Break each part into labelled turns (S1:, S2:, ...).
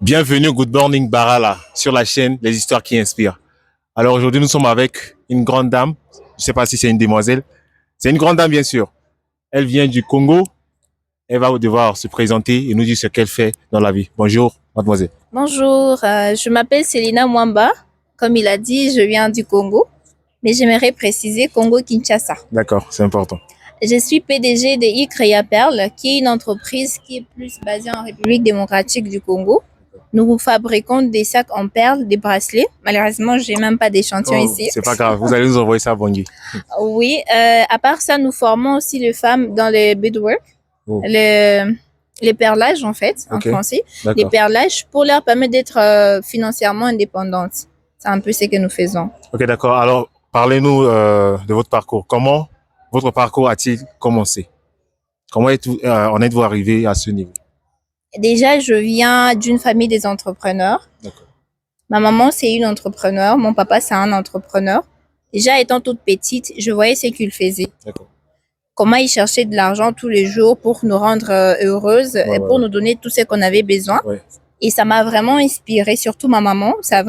S1: Bienvenue au Good Morning Barala sur la chaîne Les Histoires qui inspirent. Alors aujourd'hui, nous sommes avec une grande dame. Je ne sais pas si c'est une demoiselle. C'est une grande dame, bien sûr. Elle vient du Congo. Elle va devoir se présenter et nous dire ce qu'elle fait dans la vie. Bonjour, mademoiselle.
S2: Bonjour, je m'appelle Célina Mwamba. Comme il a dit, je viens du Congo, mais j'aimerais préciser Congo-Kinshasa.
S1: D'accord, c'est important.
S2: Je suis PDG de Icrea Perle, qui est une entreprise qui est plus basée en République démocratique du Congo. Nous fabriquons des sacs en perles, des bracelets. Malheureusement, j'ai même pas d'échantillon ici.
S1: C'est pas grave, vous allez nous envoyer ça à Bangui.
S2: Oui, à part ça, nous formons aussi les femmes dans le beadwork, les perlages en fait, en français. Les perlages pour leur permettre d'être financièrement indépendantes. C'est un peu ce que nous faisons.
S1: Ok, d'accord. Alors, parlez-nous de votre parcours. Comment votre parcours a-t-il commencé? Comment en êtes-vous arrivé à ce niveau?
S2: Déjà, je viens d'une famille des entrepreneurs.
S1: D'accord.
S2: Ma maman, c'est une entrepreneur. Mon papa, c'est un entrepreneur. Déjà, étant toute petite, je voyais ce qu'il faisait.
S1: D'accord.
S2: Comment il cherchait de l'argent tous les jours pour nous rendre heureuses et pour nous donner tout ce qu'on avait besoin.
S1: Ouais.
S2: Et ça m'a vraiment inspirée, surtout ma maman. Ça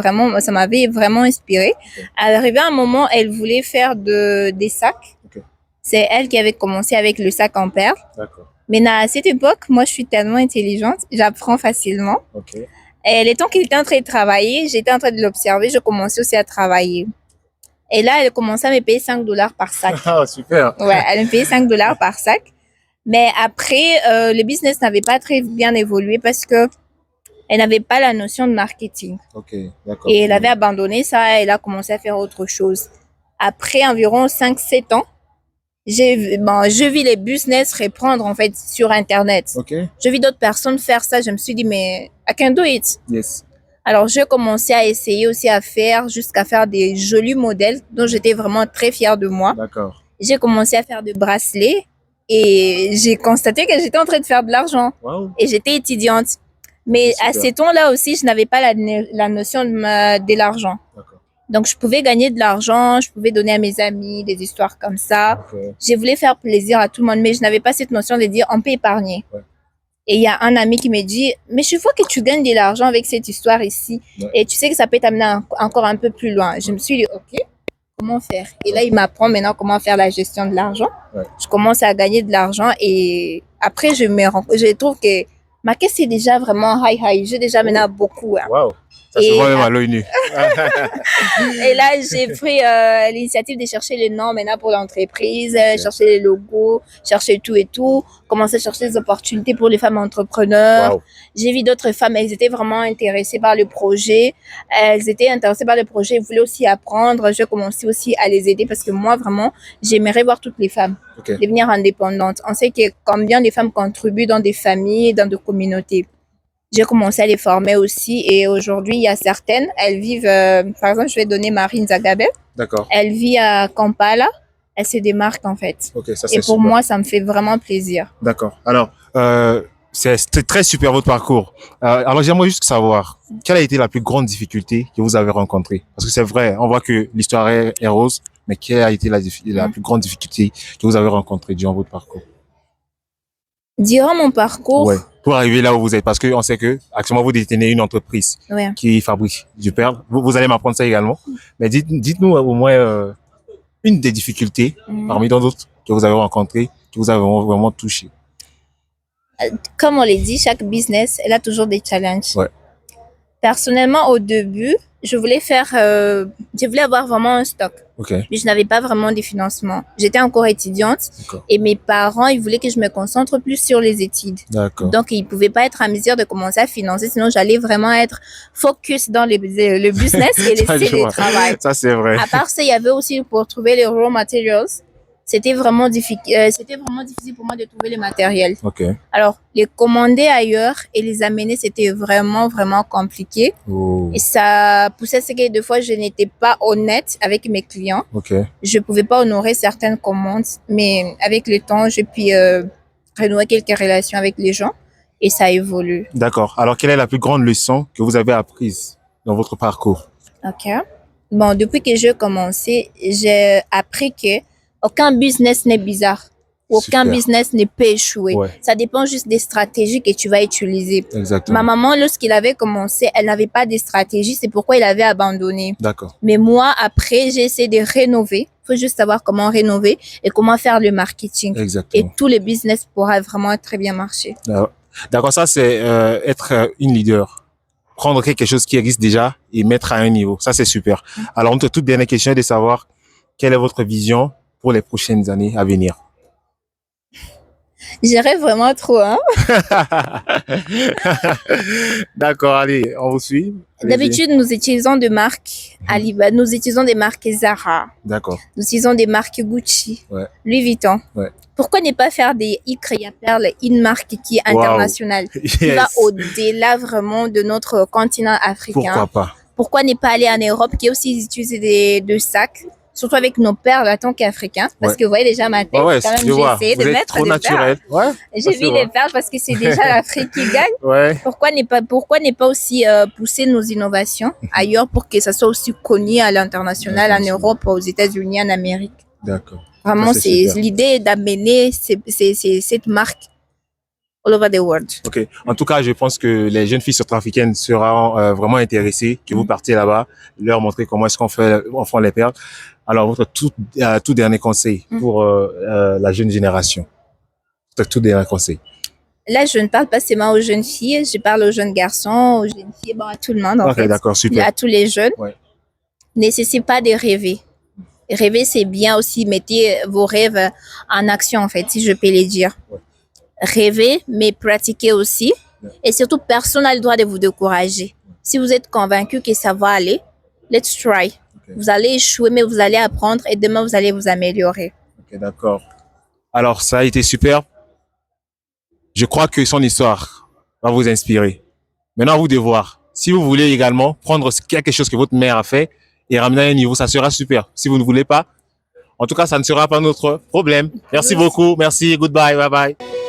S2: m'avait vraiment inspirée. Arrivé à un moment, elle voulait faire des sacs.
S1: Okay.
S2: C'est elle qui avait commencé avec le sac en perles.
S1: D'accord.
S2: Mais à cette époque, moi, je suis tellement intelligente, j'apprends facilement.
S1: Okay.
S2: Et le temps qu'elle était en train de travailler, j'étais en train de l'observer, je commençais aussi à travailler. Et là, elle commençait à me payer $5 par sac.
S1: Ah, super.
S2: Ouais, elle me payait $5 par sac. Mais après, le business n'avait pas très bien évolué parce que elle n'avait pas la notion de marketing.
S1: Ok, d'accord.
S2: Et elle avait abandonné ça, elle a commencé à faire autre chose. Après environ 5-7 ans, je vis les business reprendre en fait sur Internet.
S1: Okay.
S2: Je vis d'autres personnes faire ça. Je me suis dit, mais I can do it.
S1: Yes.
S2: Alors, j'ai commencé à essayer aussi à faire, jusqu'à faire des jolis modèles dont j'étais vraiment très fière de moi.
S1: D'accord.
S2: J'ai commencé à faire des bracelets et j'ai constaté que j'étais en train de faire de l'argent.
S1: Wow.
S2: Et j'étais étudiante. Mais à ces temps-là aussi, je n'avais pas la notion de l'argent.
S1: D'accord.
S2: Donc, je pouvais gagner de l'argent, je pouvais donner à mes amis des histoires comme ça.
S1: Okay.
S2: Je voulais faire plaisir à tout le monde, mais je n'avais pas cette notion de dire on peut épargner.
S1: Ouais.
S2: Et il y a un ami qui me dit, mais je vois que tu gagnes de l'argent avec cette histoire ici. Ouais. Et tu sais que ça peut t'amener encore un peu plus loin. Je me suis dit, ok, comment faire? Et là, il m'apprend maintenant comment faire la gestion de l'argent. Ouais. Je commence à gagner de l'argent et après, je trouve que ma caisse est déjà vraiment high. J'ai déjà maintenant beaucoup. Hein.
S1: Wow. Ça se voit même à l'œil nu.
S2: Et là, j'ai pris l'initiative de chercher les noms maintenant pour l'entreprise, chercher les logos, chercher tout et tout, commencer à chercher des opportunités pour les femmes entrepreneurs. Wow. J'ai vu d'autres femmes, elles étaient vraiment intéressées par le projet. Elles voulaient aussi apprendre. J'ai commencé aussi à les aider parce que moi, vraiment, j'aimerais voir toutes les femmes devenir indépendantes. On sait que combien de femmes contribuent dans des familles, dans des communautés. J'ai commencé à les former aussi et aujourd'hui, il y a certaines, elles vivent, par exemple, je vais donner Marine Zagabe.
S1: D'accord.
S2: Elle vit à Kampala, elle se démarque en fait.
S1: Okay, ça,
S2: et pour moi, ça me fait vraiment plaisir.
S1: D'accord. Alors, c'est très super votre parcours. Alors, j'aimerais juste savoir, quelle a été la plus grande difficulté que vous avez rencontrée? Parce que c'est vrai, on voit que l'histoire est rose, mais quelle a été la plus grande difficulté que vous avez rencontrée durant votre parcours?
S2: Durant mon parcours,
S1: ouais, pour arriver là où vous êtes, parce qu'on sait que actuellement vous détenez une entreprise qui fabrique du perle. Vous allez m'apprendre ça également. Mais dites-nous au moins une des difficultés parmi d'autres que vous avez rencontrées, que vous avez vraiment touché.
S2: Comme on l'a dit, chaque business, elle a toujours des challenges.
S1: Ouais.
S2: Personnellement, au début, je voulais avoir vraiment un stock.
S1: Okay.
S2: Mais je n'avais pas vraiment de financement. J'étais encore étudiante et mes parents, ils voulaient que je me concentre plus sur les études. Donc, ils ne pouvaient pas être en mesure de commencer à financer, sinon j'allais vraiment être focus dans le business et laisser le travail.
S1: Ça, c'est vrai.
S2: À part ça, il y avait aussi pour trouver les raw materials. C'était vraiment difficile pour moi de trouver le matériel.
S1: Okay.
S2: Alors, les commander ailleurs et les amener, c'était vraiment, vraiment compliqué.
S1: Oh.
S2: Et ça poussait à ce que des fois, je n'étais pas honnête avec mes clients.
S1: Okay.
S2: Je ne pouvais pas honorer certaines commandes, mais avec le temps, j'ai pu renouer quelques relations avec les gens et ça évolue.
S1: D'accord. Alors, quelle est la plus grande leçon que vous avez apprise dans votre parcours?
S2: Ok. Bon, depuis que j'ai commencé, j'ai appris que aucun business n'est bizarre. Aucun
S1: Super.
S2: business ne peut échouer.
S1: Ouais.
S2: Ça dépend juste des stratégies que tu vas utiliser.
S1: Exactement.
S2: Ma maman, lorsqu'il avait commencé, elle n'avait pas de stratégie. C'est pourquoi il avait abandonné.
S1: D'accord.
S2: Mais moi, après, j'ai essayé de rénover. Il faut juste savoir comment rénover et comment faire le marketing. Et
S1: Exactement.
S2: tout le business pourra vraiment très bien marcher.
S1: D'accord, ça c'est être une leader. Prendre quelque chose qui existe déjà et mettre à un niveau. Ça c'est super. Alors, notre toute dernière question est de savoir quelle est votre vision pour les prochaines années à venir.
S2: J'irais vraiment trop, hein.
S1: D'accord, allez, on vous suit. Allez-y.
S2: D'habitude, nous utilisons des marques Alibaba, nous utilisons des marques Zara,
S1: D'accord.
S2: nous utilisons des marques Gucci,
S1: Ouais.
S2: Louis Vuitton.
S1: Ouais.
S2: Pourquoi ne pas faire des Icrea Perle, une marque qui est
S1: Wow.
S2: internationale, qui va au-delà vraiment de notre continent africain?
S1: Pourquoi pas?
S2: Pourquoi ne pas aller en Europe qui aussi utilise des sacs, surtout avec nos perles en tant qu'Africains? Parce que vous voyez déjà ma tête,
S1: Ouais,
S2: quand même,
S1: je vois.
S2: j'ai essayé
S1: Vous
S2: de
S1: êtes
S2: mettre
S1: trop
S2: des
S1: naturel.
S2: perles.
S1: Ouais.
S2: J'ai mis les perles parce que c'est déjà l'Afrique qui gagne.
S1: Ouais.
S2: Pourquoi ne pas aussi pousser nos innovations ailleurs pour que ça soit aussi connu à l'international, en Europe, aux États-Unis, en Amérique?
S1: D'accord.
S2: Vraiment,
S1: Ça,
S2: c'est
S1: super.
S2: l'idée d'amener cette marque all over the world.
S1: Ok. En tout cas, je pense que les jeunes filles centrafricaines seront vraiment intéressées que vous partiez là-bas, leur montrer comment est-ce qu'on fait les perles. Alors, votre tout dernier conseil pour la jeune génération. Votre tout dernier conseil.
S2: Là, je ne parle pas seulement aux jeunes filles, je parle aux jeunes garçons, aux jeunes filles, bon, à tout le monde en
S1: Ok,
S2: fait.
S1: d'accord, super.
S2: À tous les jeunes.
S1: Ouais.
S2: N'essayez pas de rêver. Rêver, c'est bien aussi, mettez vos rêves en action en fait, si je peux les dire.
S1: Ouais.
S2: Rêver, mais pratiquer aussi.
S1: Ouais.
S2: Et surtout, personne n'a le droit de vous décourager. Si vous êtes convaincu que ça va aller, let's try.
S1: Okay.
S2: Vous allez échouer, mais vous allez apprendre et demain, vous allez vous améliorer.
S1: Ok, d'accord. Alors, ça a été super. Je crois que son histoire va vous inspirer. Maintenant, à vous de voir. Si vous voulez également prendre quelque chose que votre mère a fait et ramener à un niveau, ça sera super. Si vous ne voulez pas, en tout cas, ça ne sera pas notre problème. Merci beaucoup. Merci. Goodbye. Bye bye.